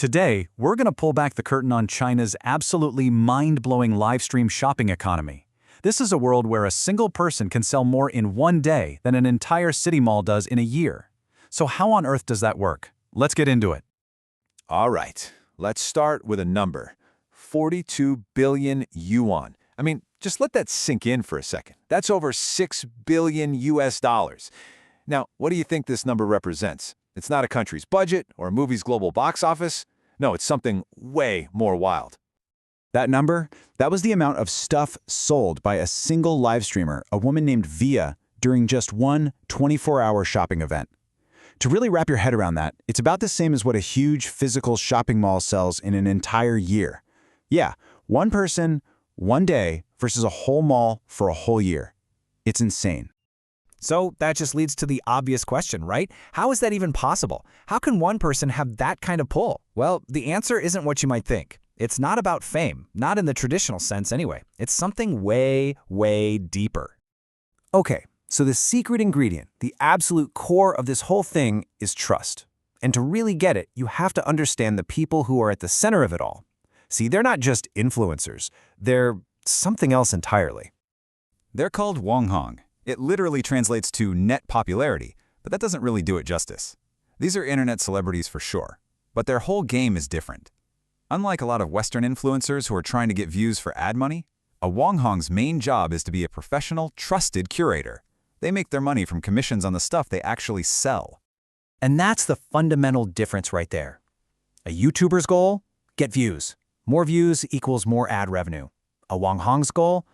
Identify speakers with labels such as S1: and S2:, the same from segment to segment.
S1: Today, we're going to pull back the curtain on China's absolutely mind-blowing livestream shopping economy. This is a world where a single person can sell more in one day than an entire city mall does in a year. So how on earth does that work? Let's get into it.
S2: All right, let's start with a number. 42 billion yuan. I mean, just let that sink in for a second. That's over 6 billion US dollars. Now, what do you think this number represents? It's not a country's budget or a movie's global box office. No, it's something way more wild.
S3: That number, that was the amount of stuff sold by a single live streamer, a woman named Via, during just one 24-hour shopping event. To really wrap your head around that, it's about the same as what a huge physical shopping mall sells in an entire year. Yeah, one person, one day, versus a whole mall for a whole year. It's insane.
S4: So that just leads to the obvious question, right? How is that even possible? How can one person have that kind of pull? Well, the answer isn't what you might think. It's not about fame, not in the traditional sense anyway. It's something way, way deeper.
S3: Okay, so the secret ingredient, the absolute core of this whole thing is trust. And to really get it, you have to understand the people who are at the center of it all. See, they're not just influencers. They're something else entirely.
S5: They're called Wanghong. It literally translates to net popularity, but that doesn't really do it justice. These are internet celebrities for sure, but their whole game is different. Unlike a lot of Western influencers who are trying to get views for ad money, a Wanghong's main job is to be a professional, trusted curator. They make their money from commissions on the stuff they actually sell.
S4: And that's the fundamental difference right there. A YouTuber's goal? Get views. More views equals more ad revenue. A Wanghong's goal?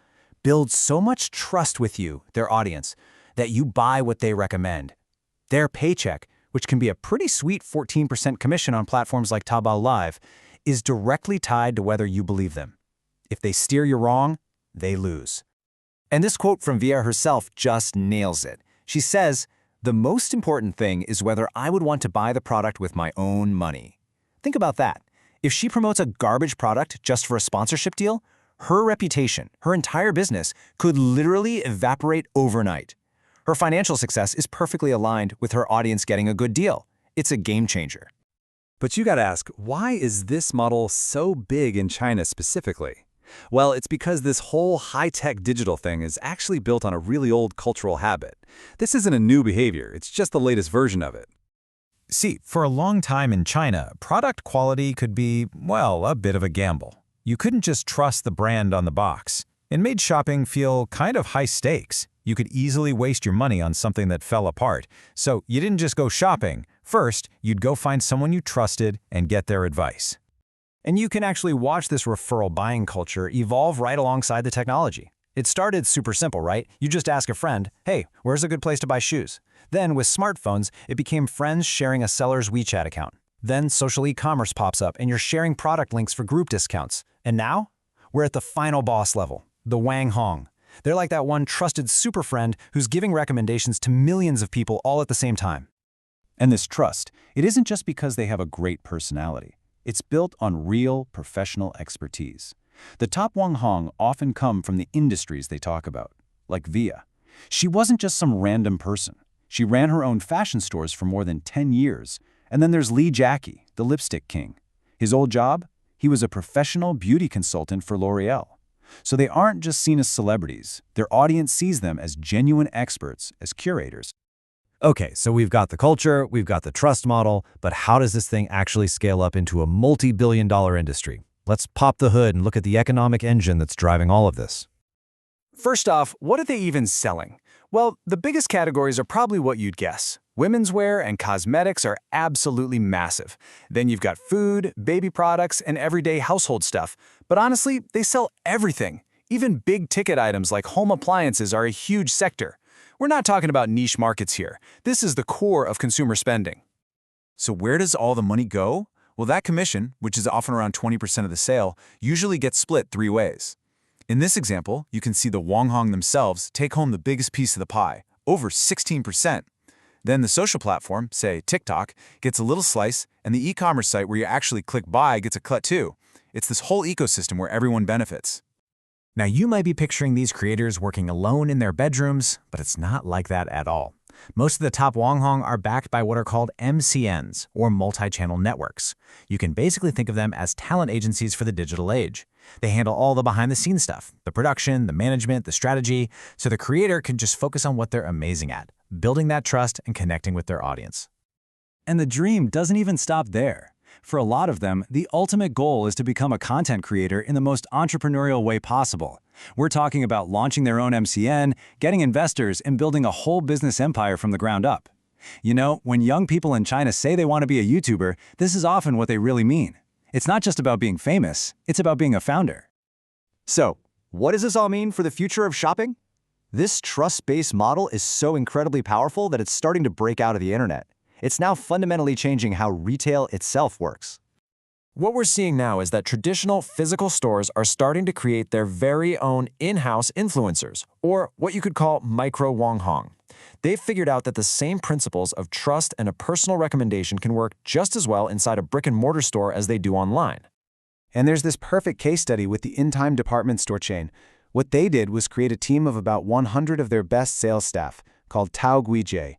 S4: Build so much trust with you, their audience, that you buy what they recommend. Their paycheck, which can be a pretty sweet 14% commission on platforms like Taobao Live, is directly tied to whether you believe them. If they steer you wrong, they lose. And this quote from Via herself just nails it. She says, "The most important thing is whether I would want to buy the product with my own money." Think about that. If she promotes a garbage product just for a sponsorship deal, her reputation, her entire business, could literally evaporate overnight. Her financial success is perfectly aligned with her audience getting a good deal. It's a game changer.
S5: But you gotta ask, why is this model so big in China specifically? Well, it's because this whole high-tech digital thing is actually built on a really old cultural habit. This isn't a new behavior, it's just the latest version of it.
S1: See, for a long time in China, product quality could be, well, a bit of a gamble. You couldn't just trust the brand on the box. It made shopping feel kind of high stakes. You could easily waste your money on something that fell apart. So you didn't just go shopping. First, you'd go find someone you trusted and get their advice.
S4: And you can actually watch this referral buying culture evolve right alongside the technology. It started super simple, right? You just ask a friend, hey, where's a good place to buy shoes? Then with smartphones, it became friends sharing a seller's WeChat account. Then social e-commerce pops up and you're sharing product links for group discounts. And now, we're at the final boss level, the Wanghong. They're like that one trusted super friend who's giving recommendations to millions of people all at the same time.
S3: And this trust, it isn't just because they have a great personality. It's built on real professional expertise. The top Wanghong often come from the industries they talk about, like Via. She wasn't just some random person. She ran her own fashion stores for more than 10 years. And then there's Lee Jackie, the lipstick king. His old job? He was a professional beauty consultant for L'Oreal. So they aren't just seen as celebrities. Their audience sees them as genuine experts, as curators.
S4: Okay, so we've got the culture, we've got the trust model, but how does this thing actually scale up into a multi-billion-dollar industry? Let's pop the hood and look at the economic engine that's driving all of this.
S6: First off, what are they even selling? Well, the biggest categories are probably what you'd guess. Women's wear and cosmetics are absolutely massive. Then you've got food, baby products, and everyday household stuff. But honestly, they sell everything. Even big-ticket items like home appliances are a huge sector. We're not talking about niche markets here. This is the core of consumer spending.
S5: So where does all the money go? Well, that commission, which is often around 20% of the sale, usually gets split 3 ways. In this example, you can see the Wanghong themselves take home the biggest piece of the pie, over 16%. Then the social platform, say TikTok, gets a little slice, and the e-commerce site where you actually click buy gets a cut too. It's this whole ecosystem where everyone benefits.
S4: Now you might be picturing these creators working alone in their bedrooms, but it's not like that at all. Most of the top Wanghong are backed by what are called MCNs, or multi-channel networks. You can basically think of them as talent agencies for the digital age. They handle all the behind-the-scenes stuff, the production, the management, the strategy, so the creator can just focus on what they're amazing at, building that trust and connecting with their audience.
S3: And the dream doesn't even stop there. For a lot of them, the ultimate goal is to become a content creator in the most entrepreneurial way possible. We're talking about launching their own MCN, getting investors, and building a whole business empire from the ground up. You know, when young people in China say they want to be a YouTuber, this is often what they really mean. It's not just about being famous, it's about being a founder.
S6: So, what does this all mean for the future of shopping? This trust-based model is so incredibly powerful that it's starting to break out of the internet. It's now fundamentally changing how retail itself works.
S7: What we're seeing now is that traditional physical stores are starting to create their very own in-house influencers, or what you could call micro-Wanghong. They've figured out that the same principles of trust and a personal recommendation can work just as well inside a brick-and-mortar store as they do online.
S8: And there's this perfect case study with the In-Time department store chain. What they did was create a team of about 100 of their best sales staff, called Tao Guijie.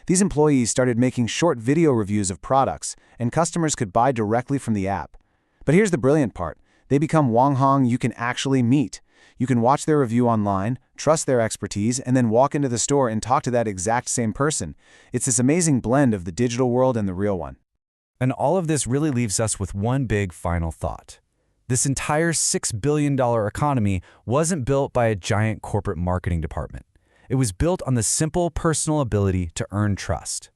S8: These employees started making short video reviews of products, and customers could buy directly from the app. But here's the brilliant part. They become Wanghong you can actually meet. You can watch their review online, trust their expertise, and then walk into the store and talk to that exact same person. It's this amazing blend of the digital world and the real one.
S5: And all of this really leaves us with one big final thought. This entire $6 billion economy wasn't built by a giant corporate marketing department. It was built on the simple personal ability to earn trust.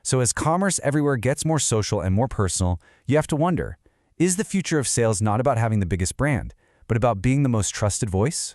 S5: So as commerce everywhere gets more social and more personal, you have to wonder, is the future of sales not about having the biggest brand, but about being the most trusted voice?